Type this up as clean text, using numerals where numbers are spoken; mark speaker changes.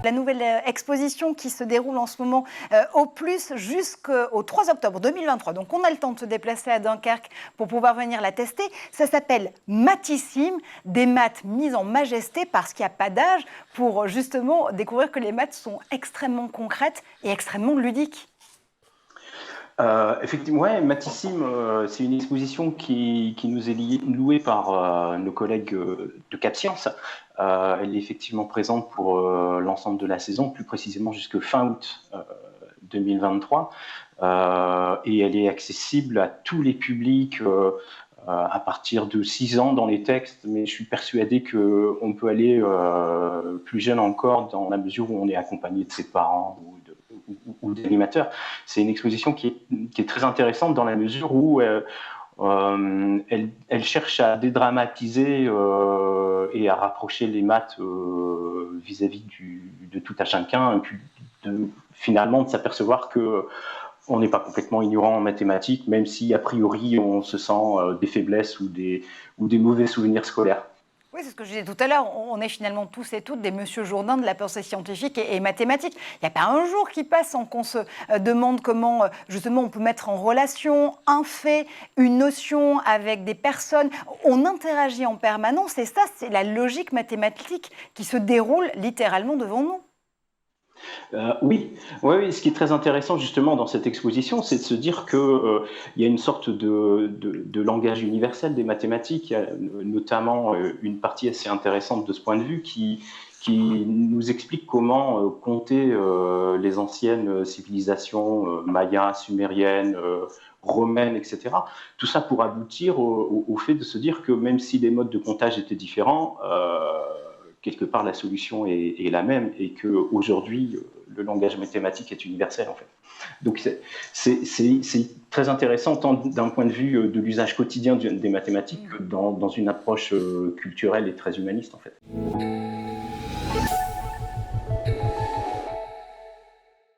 Speaker 1: La nouvelle exposition qui se déroule en ce moment au plus jusqu'au 3 octobre 2023. Donc on a le temps de se déplacer à Dunkerque pour pouvoir venir la tester. Ça s'appelle Mathissime, des maths mises en majesté parce qu'il n'y a pas d'âge pour justement découvrir que les maths sont extrêmement concrètes et extrêmement ludiques.
Speaker 2: Effectivement, ouais, Mathissime, c'est une exposition qui nous est louée par nos collègues de Cap Science. Elle est effectivement présente pour l'ensemble de la saison, plus précisément jusque fin août 2023. Et elle est accessible à tous les publics à partir de 6 ans dans les textes, mais je suis persuadé qu'on peut aller plus jeune encore dans la mesure où on est accompagné de ses parents ou d'animateurs. C'est une exposition qui est très intéressante dans la mesure où elle cherche à dédramatiser et à rapprocher les maths vis-à-vis de tout à chacun, et puis finalement de s'apercevoir que on n'est pas complètement ignorant en mathématiques, même si a priori on se sent des faiblesses ou des mauvais souvenirs scolaires.
Speaker 1: Oui, c'est ce que je disais tout à l'heure. On est finalement tous et toutes des Monsieur Jourdain de la pensée scientifique et mathématique. Il n'y a pas un jour qui passe sans qu'on se demande comment, justement, on peut mettre en relation un fait, une notion avec des personnes. On interagit en permanence et ça, c'est la logique mathématique qui se déroule littéralement devant nous.
Speaker 2: Oui, oui, ce qui est très intéressant justement dans cette exposition, c'est de se dire qu'il y a une sorte de langage universel des mathématiques. Il y a notamment une partie assez intéressante de ce point de vue qui nous explique comment compter les anciennes civilisations mayas, sumériennes, romaines, etc. Tout ça pour aboutir au fait de se dire que même si les modes de comptage étaient différents, quelque part la solution est la même et qu'aujourd'hui le langage mathématique est universel en fait. Donc c'est très intéressant tant d'un point de vue de l'usage quotidien des mathématiques que dans une approche culturelle et très humaniste en fait.